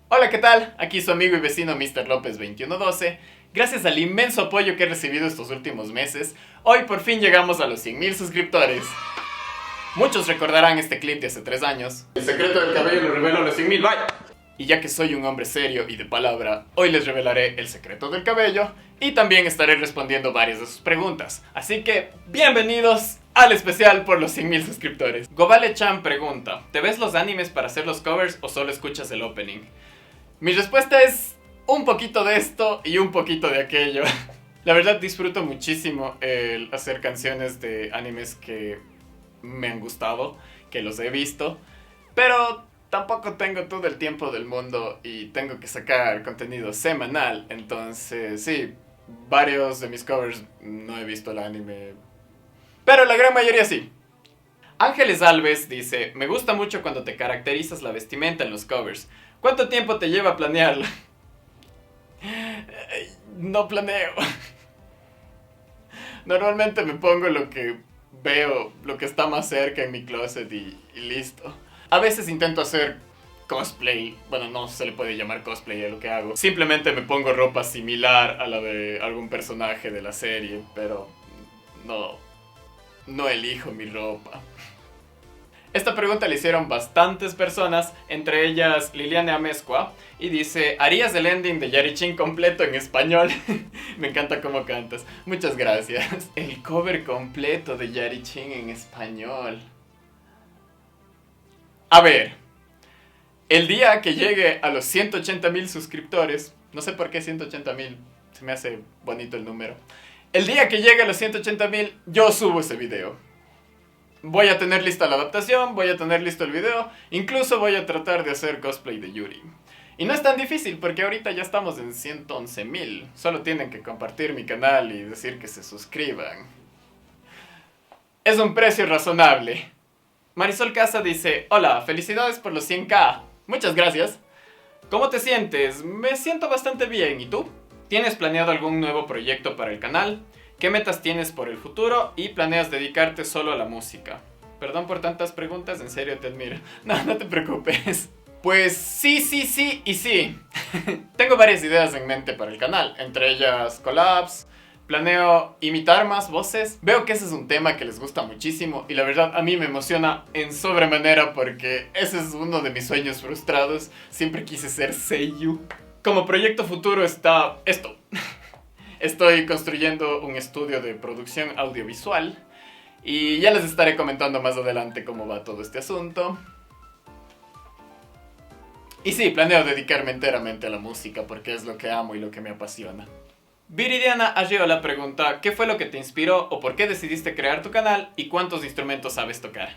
Hola, ¿qué tal? Aquí su amigo y vecino Mr. López 2112. Gracias al inmenso apoyo que he recibido estos últimos meses, hoy por fin llegamos a los 100.000 suscriptores. Muchos recordarán este clip de hace 3 años. El secreto del cabello lo revelo a los 100.000, vaya. Y ya que soy un hombre serio y de palabra, hoy les revelaré el secreto del cabello y también estaré respondiendo varias de sus preguntas. Así que, bienvenidos al especial por los 100.000 suscriptores. Gobale-chan pregunta, ¿te ves los animes para hacer los covers o solo escuchas el opening? Mi respuesta es un poquito de esto y un poquito de aquello. La verdad disfruto muchísimo el hacer canciones de animes que me han gustado, que los he visto, pero tampoco tengo todo el tiempo del mundo y tengo que sacar contenido semanal, entonces sí, varios de mis covers no he visto el anime, pero la gran mayoría sí. Ángeles Alves dice, me gusta mucho cuando te caracterizas la vestimenta en los covers. ¿Cuánto tiempo te lleva planearlo? No planeo. Normalmente me pongo lo que veo, lo que está más cerca en mi closet y listo. A veces intento hacer cosplay. Bueno, no se le puede llamar cosplay a lo que hago. Simplemente me pongo ropa similar a la de algún personaje de la serie, pero no elijo mi ropa. Esta pregunta le hicieron bastantes personas, entre ellas Liliana Amezcua, y dice, ¿harías el ending de Yarichin completo en español? Me encanta cómo cantas. Muchas gracias. El cover completo de Yarichin en español. A ver, el día que llegue a los 180.000 suscriptores, no sé por qué 180.000, se me hace bonito el número. El día que llegue a los 180.000, yo subo ese video. Voy a tener lista la adaptación, voy a tener listo el video, incluso voy a tratar de hacer cosplay de Yuri. Y no es tan difícil porque ahorita ya estamos en 111.000. Solo tienen que compartir mi canal y decir que se suscriban. Es un precio razonable. Marisol Casa dice, hola, felicidades por los 100.000. Muchas gracias. ¿Cómo te sientes? Me siento bastante bien, ¿y tú? ¿Tienes planeado algún nuevo proyecto para el canal? ¿Qué metas tienes por el futuro y planeas dedicarte solo a la música? Perdón por tantas preguntas, en serio te admiro. No te preocupes. Pues sí y sí. Tengo varias ideas en mente para el canal, entre ellas collabs. Planeo imitar más voces. Veo que ese es un tema que les gusta muchísimo y la verdad a mí me emociona en sobremanera porque ese es uno de mis sueños frustrados. Siempre quise ser seiyuu. Como proyecto futuro está esto. Estoy construyendo un estudio de producción audiovisual y ya les estaré comentando más adelante cómo va todo este asunto. Y sí, planeo dedicarme enteramente a la música porque es lo que amo y lo que me apasiona. Viridiana Arriola pregunta, ¿qué fue lo que te inspiró o por qué decidiste crear tu canal y cuántos instrumentos sabes tocar?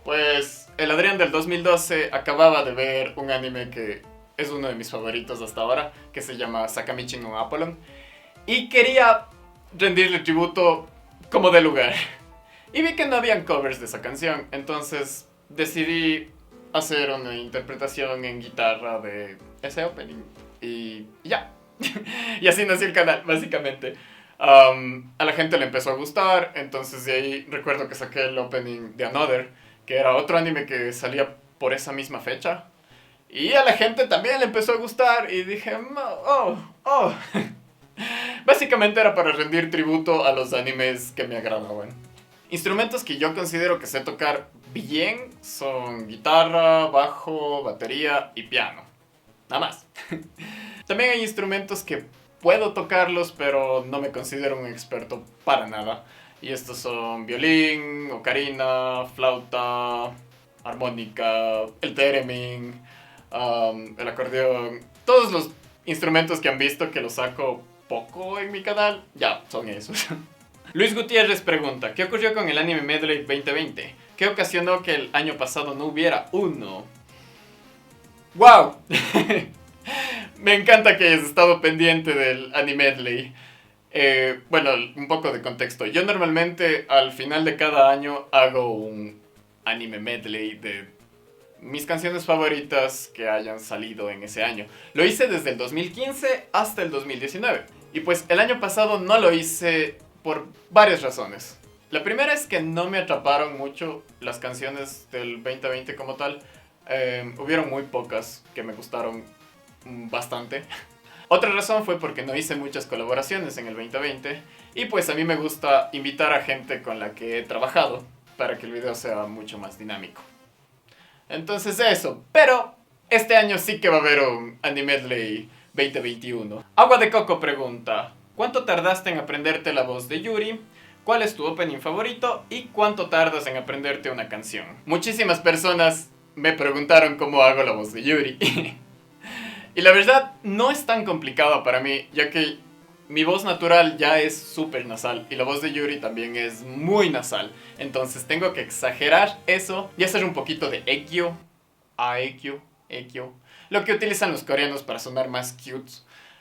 Pues el Adrián del 2012 acababa de ver un anime que es uno de mis favoritos hasta ahora, que se llama Sakamichi no Apollon. Y quería rendirle tributo como de lugar. Y vi que no habían covers de esa canción, entonces decidí hacer una interpretación en guitarra de ese opening. Y ya. Y así nació el canal, básicamente. A la gente le empezó a gustar, entonces de ahí recuerdo que saqué el opening de Another, que era otro anime que salía por esa misma fecha. Y a la gente también le empezó a gustar y dije, oh. Básicamente era para rendir tributo a los animes que me agradaban. Instrumentos que yo considero que sé tocar bien son guitarra, bajo, batería y piano. Nada más. También hay instrumentos que puedo tocarlos, pero no me considero un experto para nada. Y estos son violín, ocarina, flauta, armónica, el theremin, el acordeón. Todos los instrumentos que han visto que los saco poco en mi canal, ya, son esos. Luis Gutiérrez pregunta, ¿qué ocurrió con el anime Medley 2020? ¿Qué ocasionó que el año pasado no hubiera uno? ¡Wow! Me encanta que hayas estado pendiente del anime Medley. Bueno, un poco de contexto. Yo normalmente al final de cada año hago un anime medley de mis canciones favoritas que hayan salido en ese año. Lo hice desde el 2015 hasta el 2019. Y pues el año pasado no lo hice por varias razones. La primera es que no me atraparon mucho las canciones del 2020 como tal. Hubieron muy pocas que me gustaron bastante. Otra razón fue porque no hice muchas colaboraciones en el 2020 y pues a mí me gusta invitar a gente con la que he trabajado para que el video sea mucho más dinámico. Entonces eso, pero este año sí que va a haber un Animedley 2021. Agua de Coco pregunta: ¿cuánto tardaste en aprenderte la voz de Yuri? ¿Cuál es tu opening favorito? ¿Y cuánto tardas en aprenderte una canción? Muchísimas personas me preguntaron cómo hago la voz de Yuri. Y la verdad, no es tan complicado para mí, ya que mi voz natural ya es súper nasal y la voz de Yuri también es muy nasal. Entonces tengo que exagerar eso y hacer un poquito de ekkyo, aekyo, ekyo, lo que utilizan los coreanos para sonar más cute.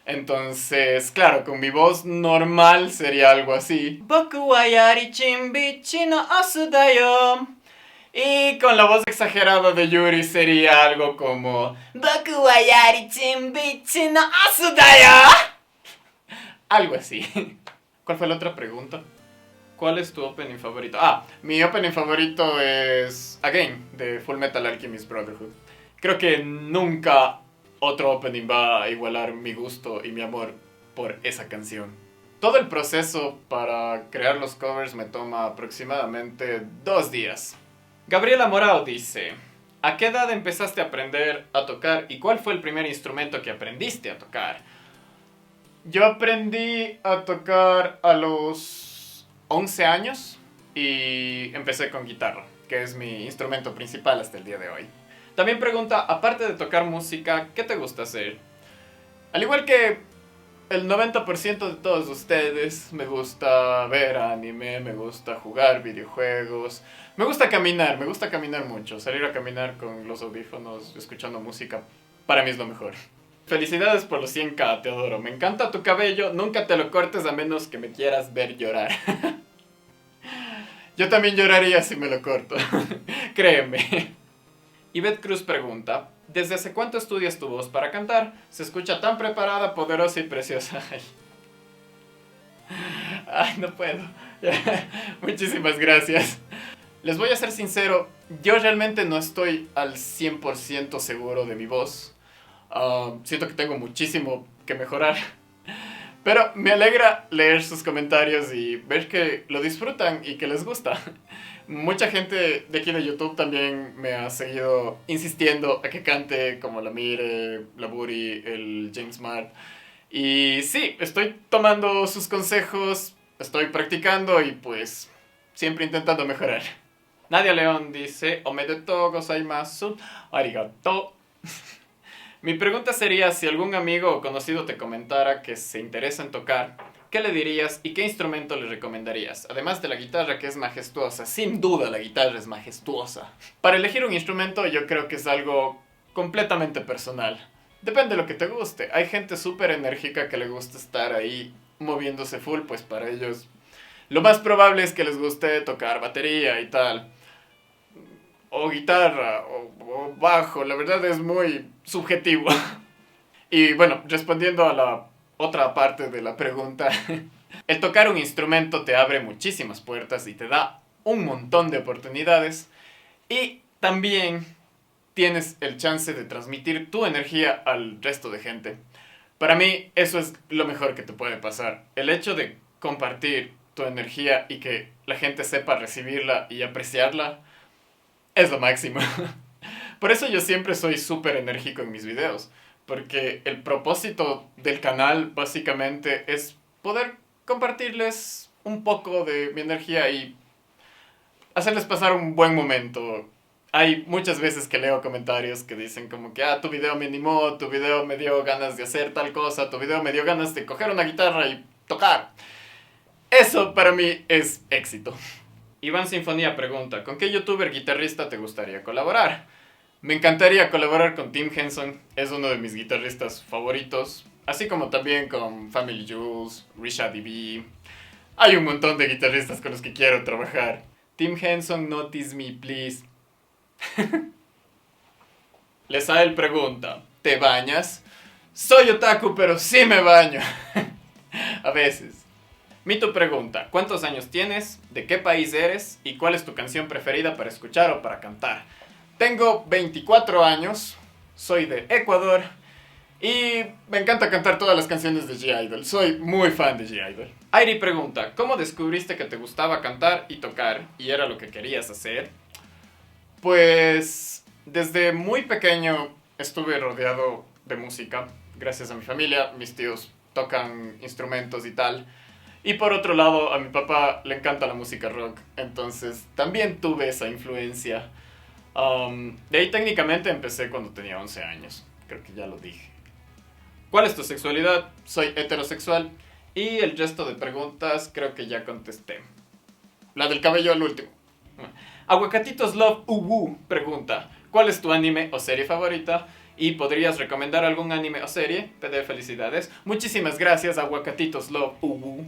Entonces, claro, con mi voz normal sería algo así. Boku wa yarichin bichi no asu da yo. Y con la voz exagerada de Yuri sería algo como Boku wa yarichin bichi no asu da yo. Algo así. ¿Cuál fue la otra pregunta? ¿Cuál es tu opening favorito? Mi opening favorito es Again, de Full Metal Alchemist Brotherhood. Creo que nunca otro opening va a igualar mi gusto y mi amor por esa canción. Todo el proceso para crear los covers me toma aproximadamente 2 días. Gabriela Morao dice: ¿a qué edad empezaste a aprender a tocar y cuál fue el primer instrumento que aprendiste a tocar? Yo aprendí a tocar a los 11 años y empecé con guitarra, que es mi instrumento principal hasta el día de hoy. También pregunta, aparte de tocar música, ¿qué te gusta hacer? Al igual que el 90% de todos ustedes, me gusta ver anime, me gusta jugar videojuegos, me gusta caminar mucho, salir a caminar con los audífonos, escuchando música, para mí es lo mejor. Felicidades por los 100k, te adoro, me encanta tu cabello, nunca te lo cortes a menos que me quieras ver llorar. Yo también lloraría si me lo corto, créeme. Yvette Cruz pregunta: ¿desde hace cuánto estudias tu voz para cantar? Se escucha tan preparada, poderosa y preciosa. Ay, no puedo. Muchísimas gracias. Les voy a ser sincero, yo realmente no estoy al 100% seguro de mi voz. Siento que tengo muchísimo que mejorar. Pero me alegra leer sus comentarios y ver que lo disfrutan y que les gusta. Mucha gente de aquí de YouTube también me ha seguido insistiendo a que cante como la Mire, la Buri, el James Mart. Y sí, estoy tomando sus consejos, estoy practicando y pues siempre intentando mejorar. Nadia León dice: omedetou gozaimasu, arigato. Mi pregunta sería, si algún amigo o conocido te comentara que se interesa en tocar, ¿qué le dirías y qué instrumento le recomendarías? Además de la guitarra, que es majestuosa, sin duda la guitarra es majestuosa. Para elegir un instrumento yo creo que es algo completamente personal. Depende de lo que te guste. Hay gente súper enérgica que le gusta estar ahí moviéndose full, pues para ellos lo más probable es que les guste tocar batería y tal. O guitarra, o bajo, la verdad es muy subjetivo. Y bueno, respondiendo a la otra parte de la pregunta, el tocar un instrumento te abre muchísimas puertas y te da un montón de oportunidades. Y también tienes el chance de transmitir tu energía al resto de gente. Para mí eso es lo mejor que te puede pasar. El hecho de compartir tu energía y que la gente sepa recibirla y apreciarla es lo máximo. Por eso yo siempre soy súper enérgico en mis videos. Porque el propósito del canal básicamente es poder compartirles un poco de mi energía y hacerles pasar un buen momento. Hay muchas veces que leo comentarios que dicen como que tu video me animó, tu video me dio ganas de hacer tal cosa, tu video me dio ganas de coger una guitarra y tocar. Eso para mí es éxito. Iván Sinfonía pregunta: ¿con qué youtuber guitarrista te gustaría colaborar? Me encantaría colaborar con Tim Henson, es uno de mis guitarristas favoritos, así como también con Family Jules, Risha DB. Hay un montón de guitarristas con los que quiero trabajar. Tim Henson, notice me, please. Lesael pregunta: ¿te bañas? Soy otaku, pero sí me baño. A veces. Mito pregunta: ¿cuántos años tienes? ¿De qué país eres? ¿Y cuál es tu canción preferida para escuchar o para cantar? Tengo 24 años, soy de Ecuador Y me encanta cantar todas las canciones de G-Idol. Soy muy fan de G-Idol. Airi pregunta, ¿cómo descubriste que te gustaba cantar y tocar y era lo que querías hacer? Pues desde muy pequeño estuve rodeado de música. Gracias a mi familia, mis tíos tocan instrumentos y tal. Y por otro lado, a mi papá le encanta la música rock. Entonces también tuve esa influencia. De ahí técnicamente empecé cuando tenía 11 años. Creo que ya lo dije. ¿Cuál es tu sexualidad? Soy heterosexual. Y el resto de preguntas creo que ya contesté. La del cabello al último. Aguacatitos Love Uwu pregunta, ¿cuál es tu anime o serie favorita? ¿Y podrías recomendar algún anime o serie? Te doy felicidades. Muchísimas gracias, Aguacatitos Love Uwu.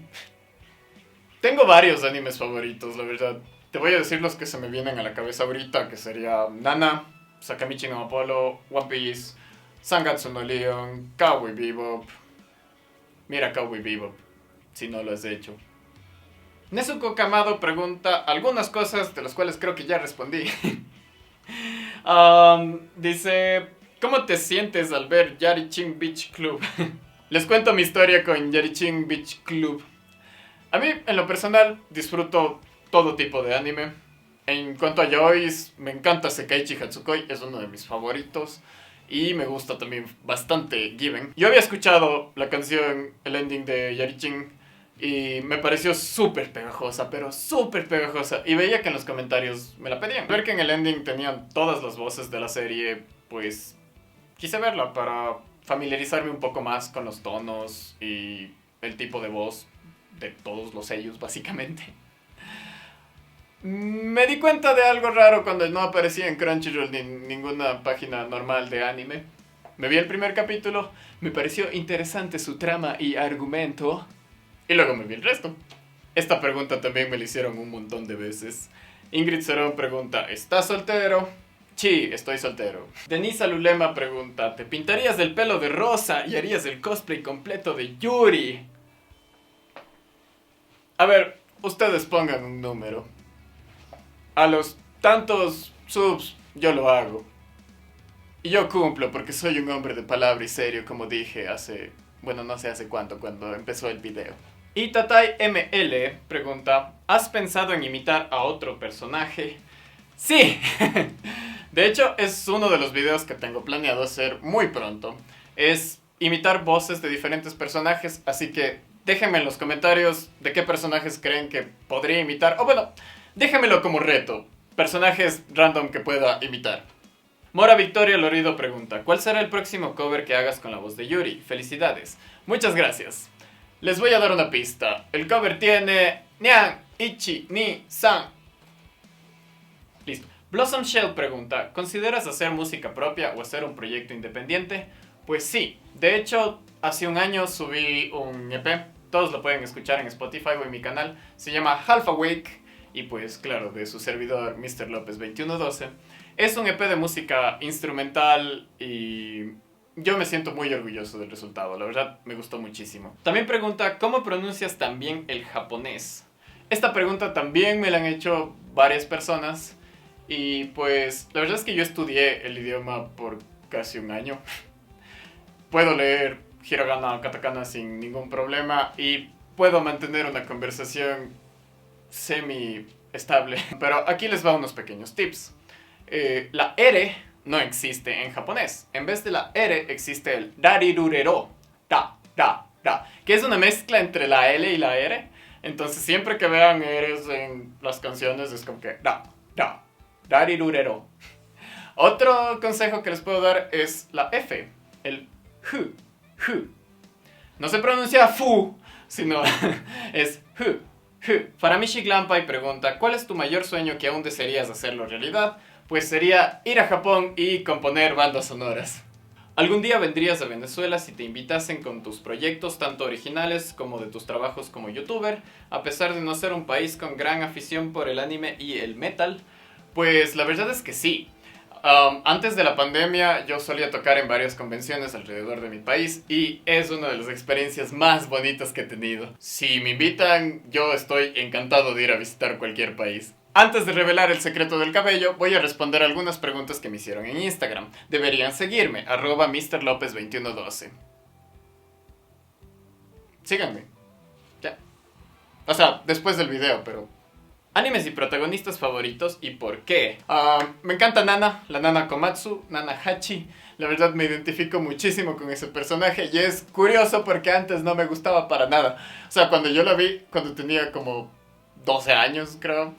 Tengo varios animes favoritos, la verdad. Te voy a decir los que se me vienen a la cabeza ahorita, que sería Nana, Sakamichi no Apollo, One Piece, Sangatsu no Lion, Cowboy Bebop. Mira Cowboy Bebop, si no lo has hecho. Nezuko Kamado pregunta algunas cosas de las cuales creo que ya respondí. Dice, ¿cómo te sientes al ver Yarichin Beach Club? Les cuento mi historia con Yarichin Beach Club. A mí, en lo personal, disfruto todo tipo de anime. En cuanto a yaois, me encanta Sekaiichi Hatsukoi, es uno de mis favoritos. Y me gusta también bastante Given. Yo había escuchado la canción, el ending de Yarichin, y me pareció súper pegajosa, pero súper pegajosa. Y veía que en los comentarios me la pedían. Ver que en el ending tenían todas las voces de la serie, pues quise verla para familiarizarme un poco más con los tonos y el tipo de voz de todos los sellos, básicamente. Me di cuenta de algo raro cuando no aparecía en Crunchyroll ni ninguna página normal de anime. Me vi el primer capítulo, me pareció interesante su trama y argumento, y luego me vi el resto. Esta pregunta también me la hicieron un montón de veces. Ingrid Cerón pregunta, ¿estás soltero? Sí, estoy soltero. Denise Lulema pregunta, ¿te pintarías el pelo de rosa y harías el cosplay completo de Yuri? A ver, ustedes pongan un número. A los tantos subs yo lo hago. Y yo cumplo porque soy un hombre de palabra y serio, como dije hace... Bueno, no sé hace cuánto, cuando empezó el video. Y Tatai ML pregunta, ¿has pensado en imitar a otro personaje? ¡Sí! De hecho, es uno de los videos que tengo planeado hacer muy pronto. Es imitar voces de diferentes personajes, así que déjenme en los comentarios de qué personajes creen que podría imitar. O bueno, déjenmelo como reto. Personajes random que pueda imitar. Mora Victoria Lorido pregunta, ¿cuál será el próximo cover que hagas con la voz de Yuri? Felicidades. Muchas gracias. Les voy a dar una pista. El cover tiene... Nyan, Ichi, Ni, San. Listo. Blossom Shell pregunta, ¿consideras hacer música propia o hacer un proyecto independiente? Pues sí. De hecho, hace un año subí un EP. Todos lo pueden escuchar en Spotify o en mi canal. Se llama Half Awake. Y pues, claro, de su servidor, Mr. López 2112. Es un EP de música instrumental y yo me siento muy orgulloso del resultado. La verdad, me gustó muchísimo. También pregunta, ¿cómo pronuncias tan bien el japonés? Esta pregunta también me la han hecho varias personas. Y pues, la verdad es que yo estudié el idioma por casi un año. Puedo leer hiragana o katakana sin ningún problema y puedo mantener una conversación semi-estable. Pero aquí les va unos pequeños tips. La R no existe en japonés. En vez de la R existe el darirurero. Que es una mezcla entre la L y la R. Entonces siempre que vean R's en las canciones es como que darirurero. Otro consejo que les puedo dar es la F. El hu. No se pronuncia fu, sino es hu. Faramishi Glampai pregunta, ¿cuál es tu mayor sueño que aún desearías hacerlo realidad? Pues sería ir a Japón y componer bandas sonoras. ¿Algún día vendrías a Venezuela si te invitasen con tus proyectos tanto originales como de tus trabajos como youtuber? A pesar de no ser un país con gran afición por el anime y el metal, pues la verdad es que sí. Antes de la pandemia yo solía tocar en varias convenciones alrededor de mi país y es una de las experiencias más bonitas que he tenido. Si me invitan, yo estoy encantado de ir a visitar cualquier país. Antes de revelar el secreto del cabello, voy a responder algunas preguntas que me hicieron en Instagram. Deberían seguirme, @MrLopez2112. Síganme. Ya. O sea, después del video, pero... Animes y protagonistas favoritos y por qué. Me encanta Nana, la Nana Komatsu, Nana Hachi. La verdad me identifico muchísimo con ese personaje y es curioso porque antes no me gustaba para nada. O sea, cuando yo la vi, cuando tenía como 12 años, creo...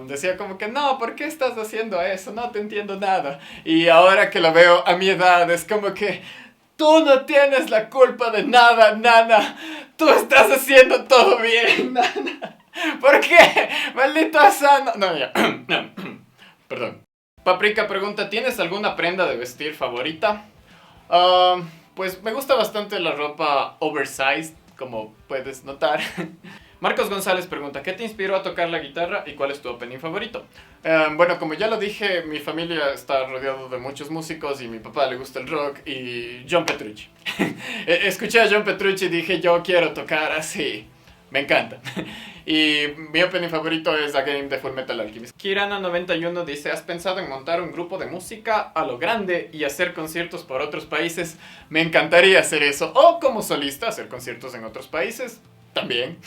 decía como que no, ¿por qué estás haciendo eso? No te entiendo nada. Y ahora que la veo a mi edad es como que tú no tienes la culpa de nada, Nana. Tú estás haciendo todo bien, Nana. ¿Por qué? Maldito Asano. No, ya. Perdón. Paprika pregunta, ¿tienes alguna prenda de vestir favorita? Pues me gusta bastante la ropa oversized, como puedes notar. Marcos González pregunta, ¿qué te inspiró a tocar la guitarra y cuál es tu opening favorito? Bueno, como ya lo dije, mi familia está rodeado de muchos músicos y mi papá le gusta el rock y John Petrucci. Escuché a John Petrucci y dije, yo quiero tocar así. Me encanta. Y mi opening favorito es A Game de Fullmetal Alchemist. Kirana91 dice, ¿has pensado en montar un grupo de música a lo grande y hacer conciertos por otros países? Me encantaría hacer eso. O como solista, hacer conciertos en otros países. También.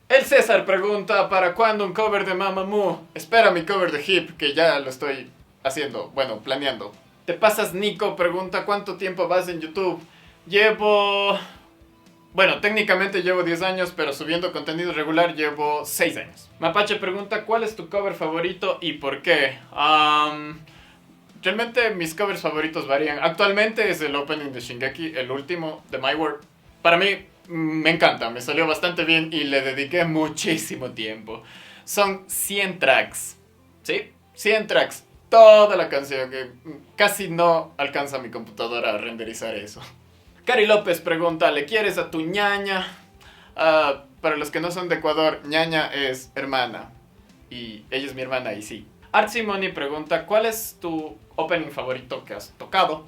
El César pregunta, ¿para cuándo un cover de Mamamoo? Espera mi cover de Hip, que ya lo estoy haciendo, bueno, planeando. Te pasas Nico pregunta, ¿cuánto tiempo vas en YouTube? Bueno, técnicamente llevo 10 años, pero subiendo contenido regular llevo 6 años. Mapache pregunta, ¿cuál es tu cover favorito y por qué? Realmente mis covers favoritos varían. Actualmente es el opening de Shingeki, el último de My World. Para mí... me encanta, me salió bastante bien y le dediqué muchísimo tiempo. Son 100 tracks, ¿sí? 100 tracks, toda la canción, que casi no alcanza mi computadora a renderizar eso. Cari López pregunta, ¿le quieres a tu ñaña? Para los que no son de Ecuador, ñaña es hermana y ella es mi hermana y sí. Art Simoni pregunta, ¿cuál es tu opening favorito que has tocado?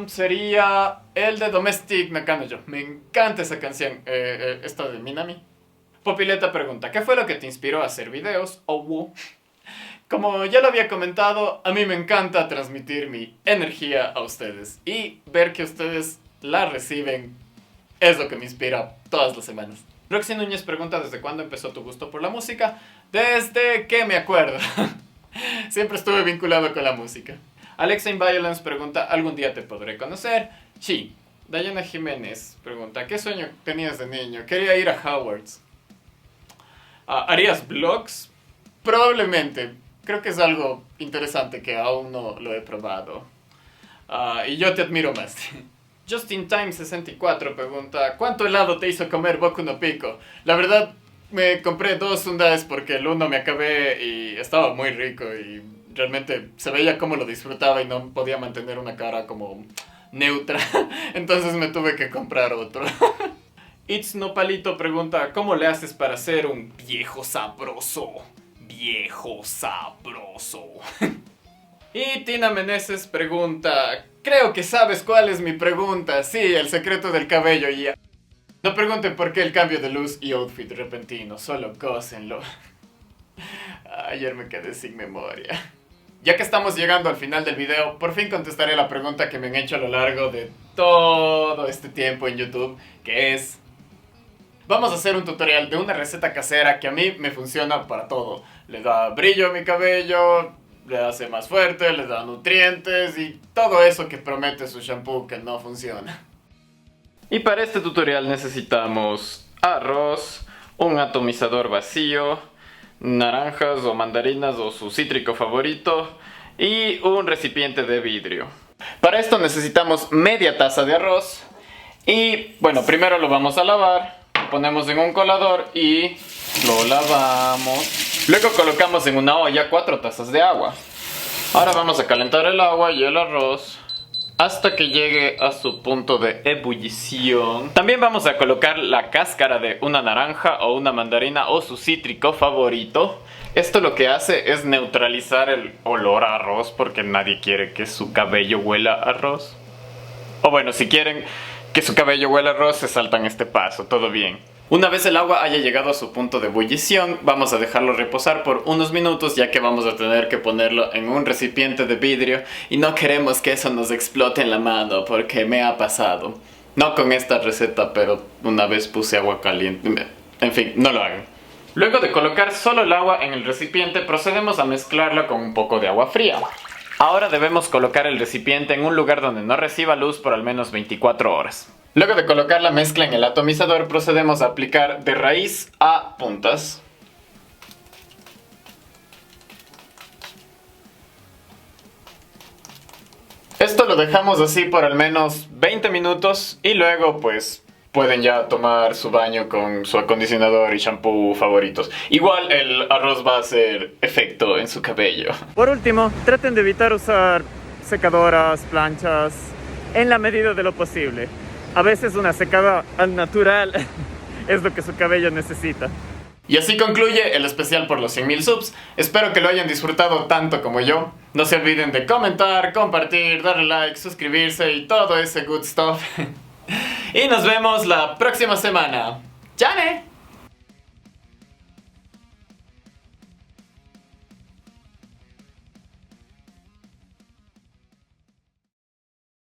Sería el de Domestic Nakanojo. Me encanta esa canción, esta de Minami. Popileta pregunta, ¿qué fue lo que te inspiró a hacer videos? Como ya lo había comentado, a mí me encanta transmitir mi energía a ustedes. Y ver que ustedes la reciben es lo que me inspira todas las semanas. Roxy Núñez pregunta, ¿desde cuándo empezó tu gusto por la música? Desde que me acuerdo. Siempre estuve vinculado con la música. Alexa Inviolence pregunta, ¿algún día te podré conocer? Sí. Dayana Jiménez pregunta, ¿qué sueño tenías de niño? Quería ir a Hogwarts. ¿Harías vlogs? Probablemente. Creo que es algo interesante que aún no lo he probado. Y yo te admiro más. Justin Time 64 pregunta, ¿cuánto helado te hizo comer Boku no Pico? La verdad, me compré 2 sundaes porque el uno me acabé y estaba muy rico y... realmente se veía cómo lo disfrutaba y no podía mantener una cara como neutra. Entonces me tuve que comprar otro. It's Nopalito pregunta, ¿cómo le haces para ser un viejo sabroso? Viejo sabroso. Y Tina Meneses pregunta, creo que sabes cuál es mi pregunta. Sí, el secreto del cabello y... no pregunten por qué el cambio de luz y outfit repentino, solo gócenlo. Ayer me quedé sin memoria. Ya que estamos llegando al final del video, por fin contestaré la pregunta que me han hecho a lo largo de todo este tiempo en YouTube, que es... vamos a hacer un tutorial de una receta casera que a mí me funciona para todo. Le da brillo a mi cabello, le hace más fuerte, le da nutrientes y todo eso que promete su shampoo que no funciona. Y para este tutorial necesitamos arroz, un atomizador vacío, naranjas o mandarinas o su cítrico favorito y un recipiente de vidrio. Para esto necesitamos media taza de arroz y bueno, primero lo vamos a lavar, lo ponemos en un colador y lo lavamos. Luego colocamos en una olla 4 tazas de agua. Ahora vamos a calentar el agua y el arroz hasta que llegue a su punto de ebullición. También vamos a colocar la cáscara de una naranja o una mandarina o su cítrico favorito. Esto lo que hace es neutralizar el olor a arroz porque nadie quiere que su cabello huela a arroz. O bueno, si quieren que su cabello huela a arroz, se saltan este paso, todo bien. Una vez el agua haya llegado a su punto de ebullición, vamos a dejarlo reposar por unos minutos, ya que vamos a tener que ponerlo en un recipiente de vidrio y no queremos que eso nos explote en la mano, porque me ha pasado. No con esta receta, pero una vez puse agua caliente. En fin, no lo hagan. Luego de colocar solo el agua en el recipiente, procedemos a mezclarla con un poco de agua fría. Ahora debemos colocar el recipiente en un lugar donde no reciba luz por al menos 24 horas. Luego de colocar la mezcla en el atomizador, procedemos a aplicar de raíz a puntas. Esto lo dejamos así por al menos 20 minutos y luego pues pueden ya tomar su baño con su acondicionador y shampoo favoritos. Igual el arroz va a hacer efecto en su cabello. Por último, traten de evitar usar secadoras, planchas, en la medida de lo posible. A veces una secada al natural es lo que su cabello necesita. Y así concluye el especial por los 100.000 subs. Espero que lo hayan disfrutado tanto como yo. No se olviden de comentar, compartir, darle like, suscribirse y todo ese good stuff. Y nos vemos la próxima semana. ¡Chane!